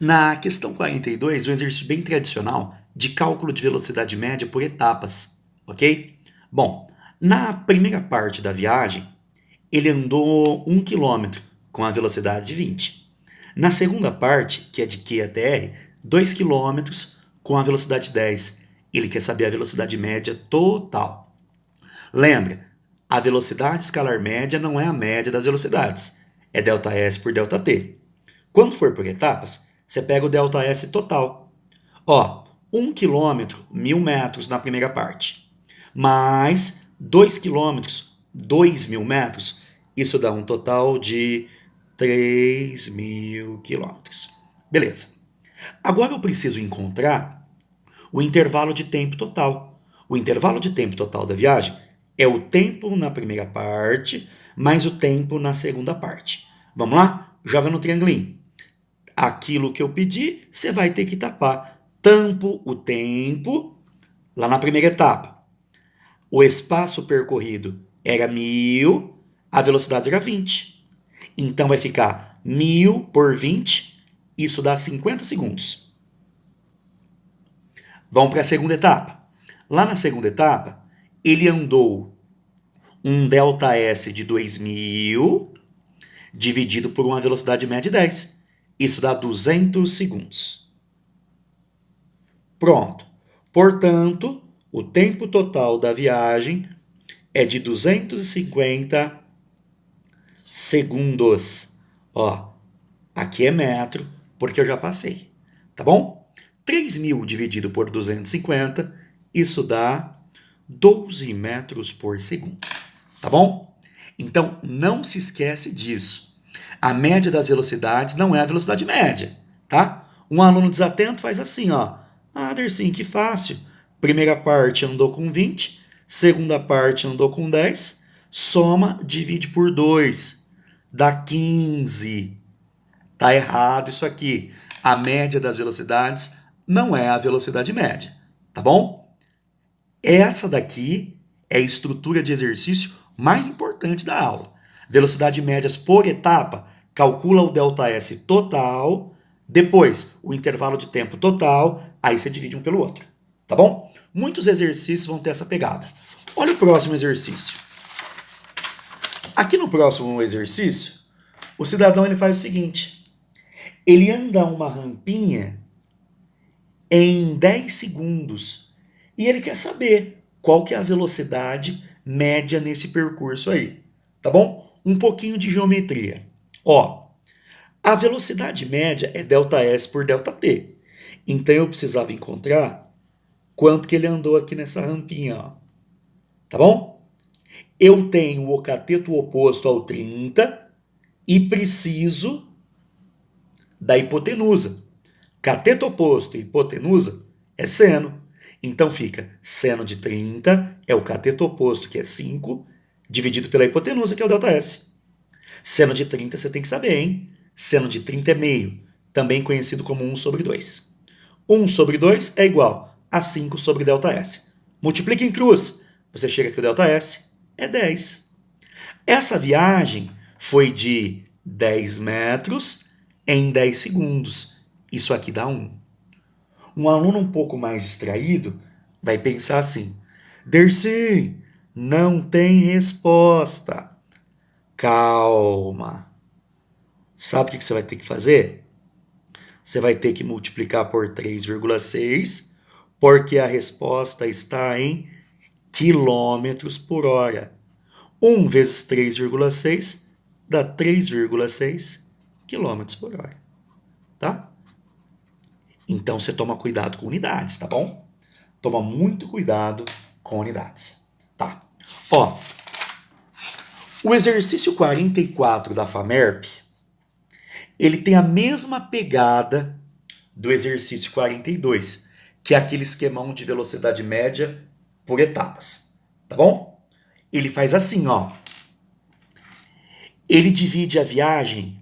Na questão 42, um exercício bem tradicional de cálculo de velocidade média por etapas, ok? Bom, na primeira parte da viagem, ele andou 1 km com a velocidade de 20. Na segunda parte, que é de Q até R, 2 km com a velocidade de 10. Ele quer saber a velocidade média total. Lembra, a velocidade escalar média não é a média das velocidades, é ΔS por ΔT. Quando for por etapas, você pega o ΔS total. Ó, 1 km, 1.000 metros na primeira parte, mais 2 km, 2.000 metros, isso dá um total de 3.000 km. Beleza. Agora eu preciso encontrar o intervalo de tempo total. O intervalo de tempo total da viagem é o tempo na primeira parte mais o tempo na segunda parte. Vamos lá? Joga no triangulinho. Aquilo que eu pedi, você vai ter que tapar. Tampo o tempo lá na primeira etapa. O espaço percorrido era 1.000, a velocidade era 20. Então vai ficar 1.000 por 20, isso dá 50 segundos. Vamos para a segunda etapa. Lá na segunda etapa, ele andou um ΔS de 2.000 dividido por uma velocidade média de 10. Isso dá 200 segundos. Pronto. Portanto, o tempo total da viagem é de 250 segundos. Ó, aqui é metro, porque eu já passei. Tá bom? 3.000 dividido por 250, isso dá 12 metros por segundo. Tá bom? Então, não se esquece disso. A média das velocidades não é a velocidade média, tá? Um aluno desatento faz assim, ó. Ah, Dersim, que fácil. Primeira parte andou com 20, segunda parte andou com 10, soma, divide por 2, dá 15. Tá errado isso aqui. A média das velocidades não é a velocidade média, tá bom? Essa daqui é a estrutura de exercício mais importante da aula. Velocidade médias por etapa, calcula o ΔS total, depois o intervalo de tempo total, aí você divide um pelo outro, tá bom? Muitos exercícios vão ter essa pegada. Olha o próximo exercício. Aqui no próximo exercício, o cidadão ele faz o seguinte: ele anda uma rampinha em 10 segundos e ele quer saber qual que é a velocidade média nesse percurso aí, tá bom? Um pouquinho de geometria. Ó, a velocidade média é ΔS por ΔT. Então eu precisava encontrar quanto que ele andou aqui nessa rampinha, ó. Tá bom? Eu tenho o cateto oposto ao 30 e preciso da hipotenusa. Cateto oposto e hipotenusa é seno. Então fica seno de 30 é o cateto oposto, que é 5, dividido pela hipotenusa, que é o ΔS. Seno de 30 você tem que saber, hein? Seno de 30 é meio, também conhecido como 1 sobre 2. 1 sobre 2 é igual a 5 sobre ΔS. Multiplica em cruz, você chega que o ΔS é 10. Essa viagem foi de 10 metros em 10 segundos. Isso aqui dá 1. Um aluno um pouco mais distraído vai pensar assim: Dercy, não tem resposta. Calma. Sabe o que você vai ter que fazer? Você vai ter que multiplicar por 3,6, porque a resposta está em quilômetros por hora. 1 vezes 3,6 dá 3,6 quilômetros por hora. Tá? Então você toma cuidado com unidades, tá bom? Toma muito cuidado com unidades. Tá. Ó, o exercício 44 da FAMERP, ele tem a mesma pegada do exercício 42, que é aquele esquemão de velocidade média por etapas, tá bom? Ele faz assim, ó. Ele divide a viagem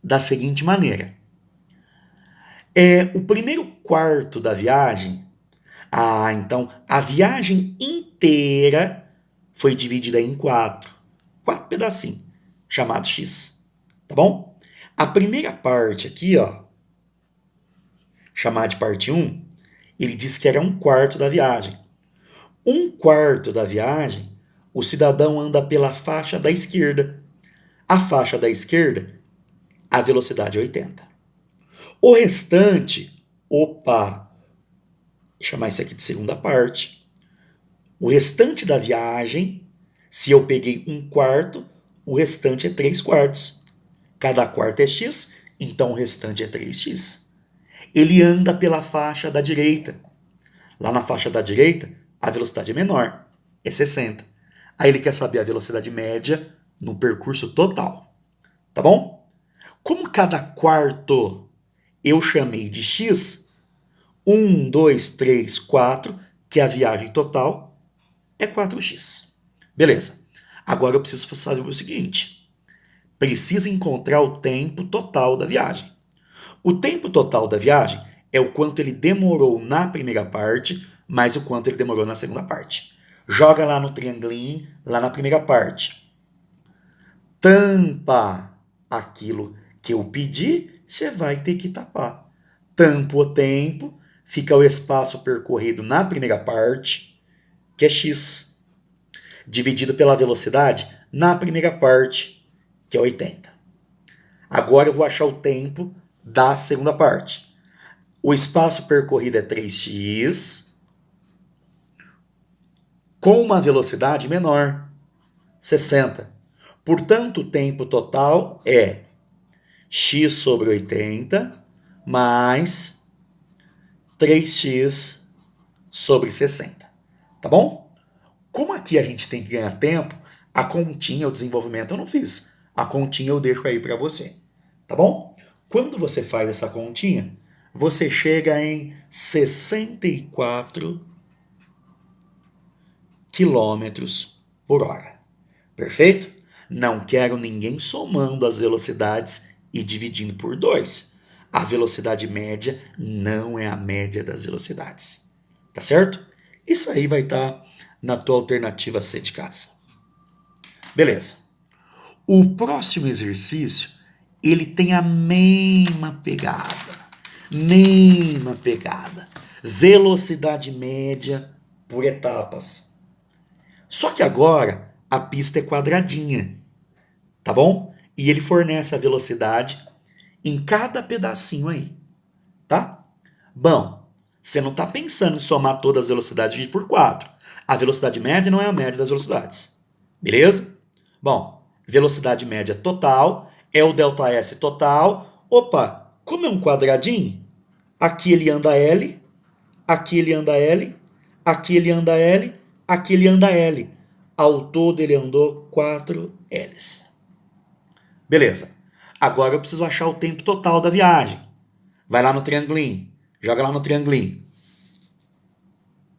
da seguinte maneira. O primeiro quarto da viagem, então a viagem inteira foi dividida em quatro pedacinhos, chamados X, tá bom? A primeira parte aqui, ó, chamar de parte 1, ele disse que era 1/4 da viagem. 1/4 da viagem, o cidadão anda pela faixa da esquerda. A faixa da esquerda, a velocidade é 80. O restante, vou chamar isso aqui de segunda parte. O restante da viagem, se eu peguei 1/4, o restante é 3/4. Cada quarto é x, então o restante é 3x. Ele anda pela faixa da direita. Lá na faixa da direita, a velocidade é menor, é 60. Aí ele quer saber a velocidade média no percurso total. Tá bom? Como cada quarto eu chamei de x, 1, 2, 3, 4, que é a viagem total, é 4x. Beleza. Agora eu preciso saber o seguinte. Preciso encontrar o tempo total da viagem. O tempo total da viagem é o quanto ele demorou na primeira parte, mais o quanto ele demorou na segunda parte. Joga lá no triangulinho, lá na primeira parte. Tampa aquilo que eu pedi, você vai ter que tapar. Tampa o tempo, fica o espaço percorrido na primeira parte, que é x, dividido pela velocidade na primeira parte, que é 80. Agora eu vou achar o tempo da segunda parte. O espaço percorrido é 3x, com uma velocidade menor, 60. Portanto, o tempo total é x sobre 80 mais 3x sobre 60. Tá bom? Como aqui a gente tem que ganhar tempo, a continha, o desenvolvimento eu não fiz. A continha eu deixo aí para você. Tá bom? Quando você faz essa continha, você chega em 64 quilômetros por hora. Perfeito? Não quero ninguém somando as velocidades e dividindo por 2. A velocidade média não é a média das velocidades. Tá certo? Isso aí vai estar na tua alternativa C de casa. Beleza. O próximo exercício, ele tem a mesma pegada. Velocidade média por etapas. Só que agora a pista é quadradinha, tá bom? E ele fornece a velocidade em cada pedacinho aí, tá? Bom, você não está pensando em somar todas as velocidades dividido por 4. A velocidade média não é a média das velocidades, beleza? Bom, velocidade média total é o ΔS total. Opa, como é um quadradinho, aqui ele anda L, aqui ele anda L, aqui ele anda L, aqui ele anda L. Ao todo ele andou 4 L's. Beleza. Agora eu preciso achar o tempo total da viagem. Vai lá no triangulinho. Joga lá no triangulinho.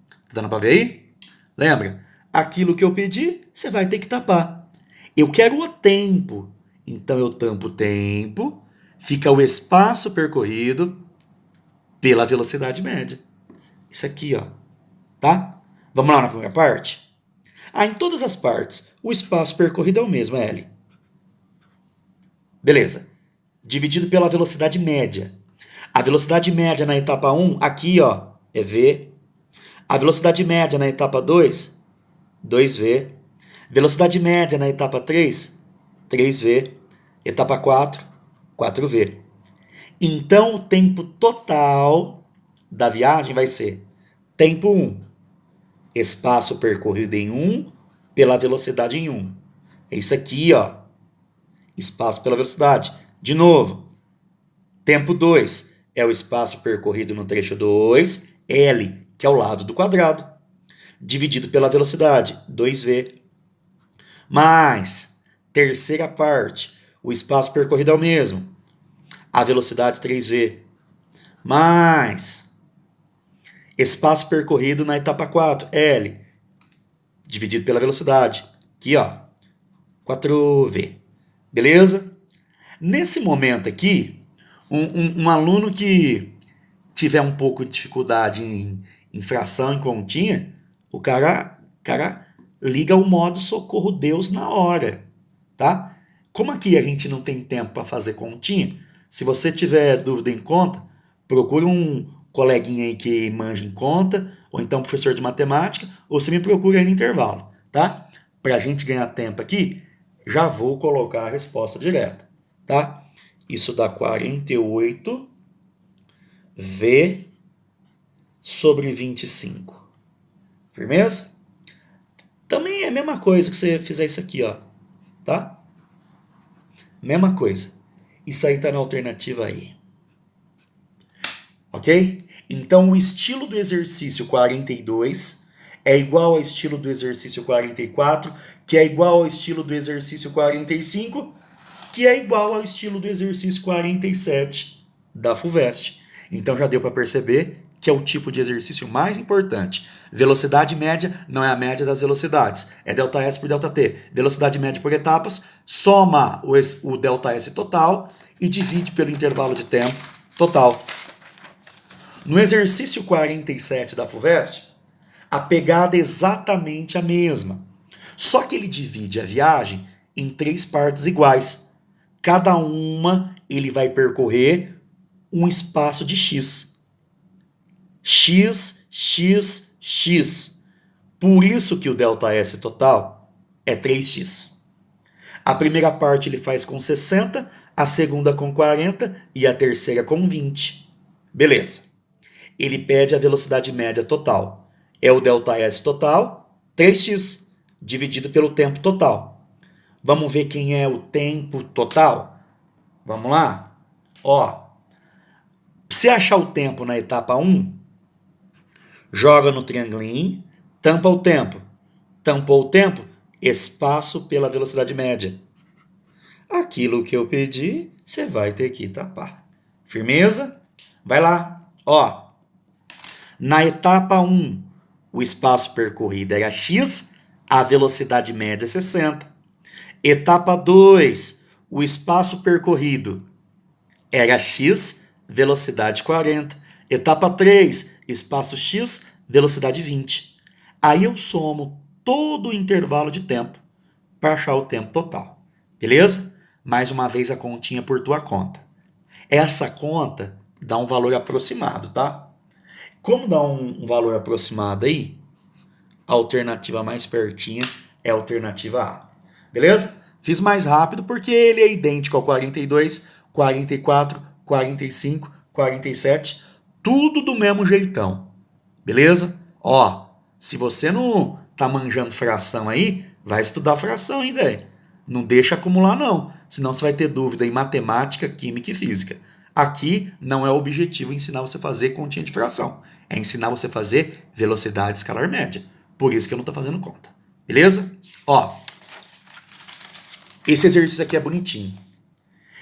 Tá dando pra ver aí? Lembra? Aquilo que eu pedi, você vai ter que tapar. Eu quero o tempo. Então eu tampo o tempo. Fica o espaço percorrido pela velocidade média. Isso aqui, ó. Tá? Vamos lá na primeira parte? Em todas as partes, o espaço percorrido é o mesmo, L. Beleza. Dividido pela velocidade média. A velocidade média na etapa 1, aqui, ó, é V. A velocidade média na etapa 2, 2V. Velocidade média na etapa 3, 3V. Etapa 4, 4V. Então, o tempo total da viagem vai ser tempo 1. Espaço percorrido em 1 pela velocidade em 1. É isso aqui, ó. Espaço pela velocidade. De novo. Tempo 2 é o espaço percorrido no trecho 2, L, que é o lado do quadrado, dividido pela velocidade, 2V. Mais, terceira parte, o espaço percorrido é o mesmo, a velocidade 3V. Mais, espaço percorrido na etapa 4, L, dividido pela velocidade, aqui, ó, 4V. Beleza? Nesse momento aqui, um aluno que tiver um pouco de dificuldade em fração, em continha, o cara liga o modo socorro Deus na hora, tá? Como aqui a gente não tem tempo para fazer continha, se você tiver dúvida em conta, Procura um coleguinha aí que manja em conta, ou então professor de matemática, ou você me procura aí no intervalo, tá? Para a gente ganhar tempo aqui, já vou colocar a resposta direta, tá? Isso dá 48 V sobre 25. Firmeza? Também é a mesma coisa que você fizer isso aqui, ó, tá? Mesma coisa. Isso aí tá na alternativa aí. Ok? Então, o estilo do exercício 42 é igual ao estilo do exercício 44, que é igual ao estilo do exercício 45, que é igual ao estilo do exercício 47 da FUVEST. Então, já deu para perceber que é o tipo de exercício mais importante. Velocidade média não é a média das velocidades, é ΔS por ΔT. Velocidade média por etapas, soma o ΔS total e divide pelo intervalo de tempo total. No exercício 47 da FUVEST, a pegada é exatamente a mesma. Só que ele divide a viagem em 3 partes iguais. Cada uma ele vai percorrer um espaço de x. X, x, x. Por isso que o ΔS total é 3x. A primeira parte ele faz com 60, a segunda com 40 e a terceira com 20. Beleza. Ele pede a velocidade média total. É o ΔS total, 3x, dividido pelo tempo total. Vamos ver quem é o tempo total? Vamos lá? Ó, pra você achar o tempo na etapa 1, joga no triangulinho, tampa o tempo. Tampou o tempo, espaço pela velocidade média. Aquilo que eu pedi, você vai ter que tapar. Firmeza? Vai lá. Ó, na etapa 1, o espaço percorrido era x, a velocidade média é 60. Etapa 2, o espaço percorrido era x, velocidade 40. Etapa 3, espaço x, velocidade 20. Aí eu somo todo o intervalo de tempo para achar o tempo total. Beleza? Mais uma vez a continha por tua conta. Essa conta dá um valor aproximado, tá? Como dá um valor aproximado aí, a alternativa mais pertinha é a alternativa A. Beleza? Fiz mais rápido porque ele é idêntico ao 42, 44, 45, 47, tudo do mesmo jeitão. Beleza? Ó, se você não tá manjando fração aí, vai estudar fração, hein, velho? Não deixa acumular, não. Senão você vai ter dúvida em matemática, química e física. Aqui não é o objetivo ensinar você a fazer continha de fração. É ensinar você a fazer velocidade escalar média. Por isso que eu não tô fazendo conta. Beleza? Ó, esse exercício aqui é bonitinho.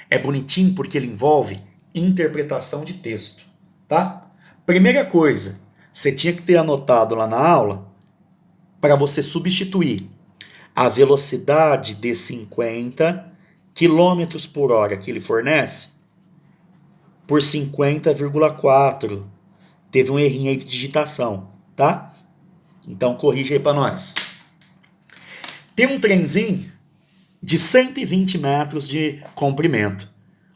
É bonitinho porque ele envolve interpretação de texto, tá? Primeira coisa, você tinha que ter anotado lá na aula para você substituir a velocidade de 50 km por hora que ele fornece por 50,4. Teve um errinho aí de digitação, tá? Então corrige aí para nós. Tem um trenzinho de 120 metros de comprimento.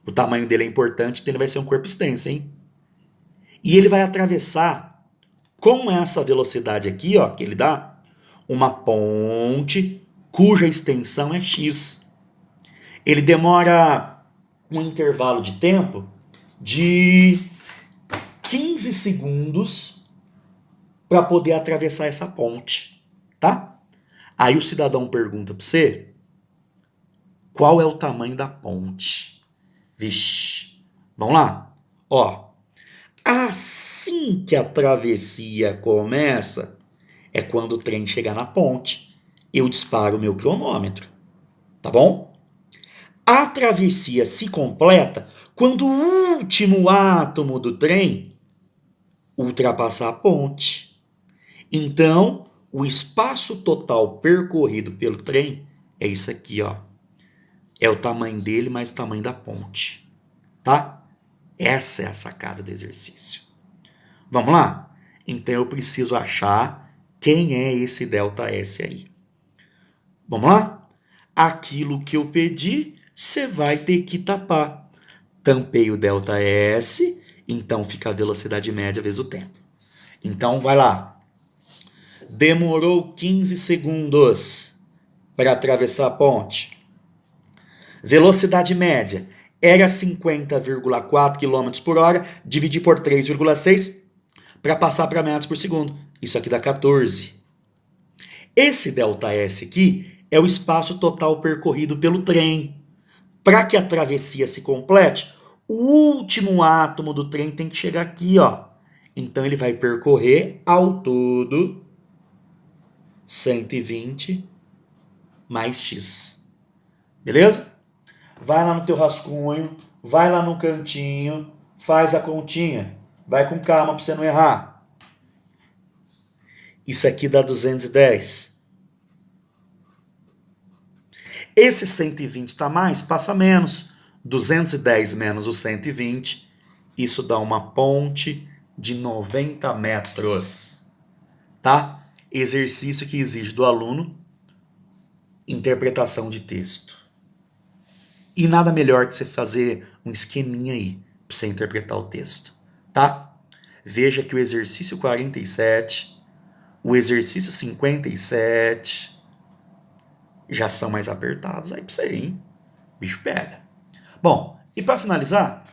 O tamanho dele é importante, então ele vai ser um corpo extenso, hein? E ele vai atravessar, com essa velocidade aqui, ó, que ele dá, uma ponte cuja extensão é x. Ele demora um intervalo de tempo de 15 segundos para poder atravessar essa ponte, tá? Aí o cidadão pergunta para você qual é o tamanho da ponte. Vixe, vamos lá. Ó, assim que a travessia começa, é quando o trem chegar na ponte. Eu disparo o meu cronômetro, tá bom? A travessia se completa quando o último átomo do trem ultrapassar a ponte. Então, o espaço total percorrido pelo trem é isso aqui, ó. É o tamanho dele mais o tamanho da ponte, tá? Essa é a sacada do exercício. Vamos lá? Então eu preciso achar quem é esse ΔS aí. Vamos lá? Aquilo que eu pedi, você vai ter que tapar. Tampei o ΔS Então fica a velocidade média vezes o tempo. Então vai lá. Demorou 15 segundos para atravessar a ponte. Velocidade média era 50,4 km por hora, dividir por 3,6 para passar para metros por segundo. Isso aqui dá 14. Esse ΔS aqui é o espaço total percorrido pelo trem. Para que a travessia se complete, o último átomo do trem tem que chegar aqui, ó. Então ele vai percorrer ao todo 120 mais x. Beleza? Vai lá no teu rascunho, vai lá no cantinho, faz a continha. Vai com calma para você não errar. Isso aqui dá 210. Esse 120 está mais, passa menos. 210 menos o 120, isso dá uma ponte de 90 metros. Tá? Exercício que exige do aluno interpretação de texto. E nada melhor que você fazer um esqueminha aí para você interpretar o texto, tá? Veja que o exercício 47, o exercício 57 já são mais apertados aí para você, hein? O bicho pega. Bom, e para finalizar,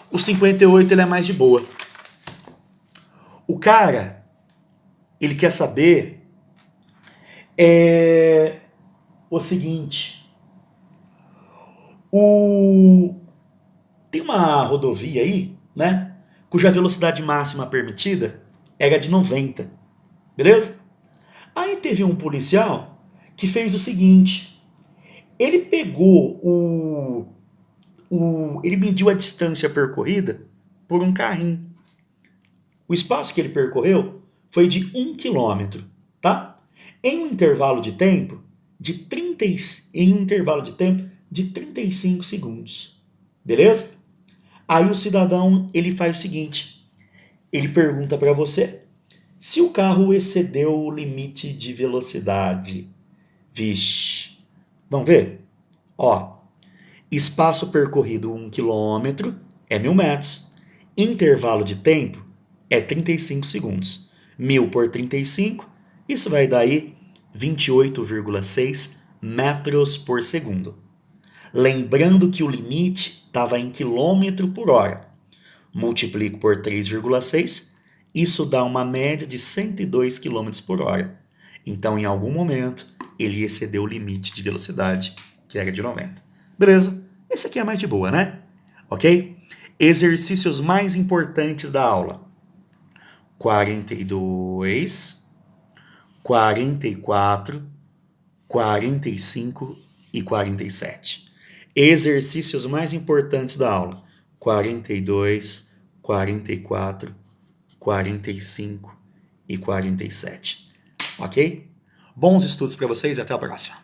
o 58 ele é mais de boa. O cara, ele quer saber o seguinte. Tem uma rodovia aí, né? Cuja velocidade máxima permitida era de 90. Beleza? Aí teve um policial que fez o seguinte. Ele pegou ele mediu a distância percorrida por um carrinho. O espaço que ele percorreu foi de 1 quilômetro, tá? Em um intervalo de tempo de 35 segundos. Beleza? Aí o cidadão, ele faz o seguinte. Ele pergunta para você se o carro excedeu o limite de velocidade. Vixe. Vamos ver? Ó, espaço percorrido 1 quilômetro é 1.000 metros. Intervalo de tempo é 35 segundos. 1.000 por 35, isso vai dar aí 28,6 metros por segundo. Lembrando que o limite estava em quilômetro por hora. Multiplico por 3,6, isso dá uma média de 102 km por hora. Então, em algum momento, ele excedeu o limite de velocidade, que era de 90. Beleza? Esse aqui é mais de boa, né? Ok? Exercícios mais importantes da aula. 42, 44, 45 e 47. Exercícios mais importantes da aula. 42, 44, 45 e 47. Ok? Bons estudos para vocês e até a próxima.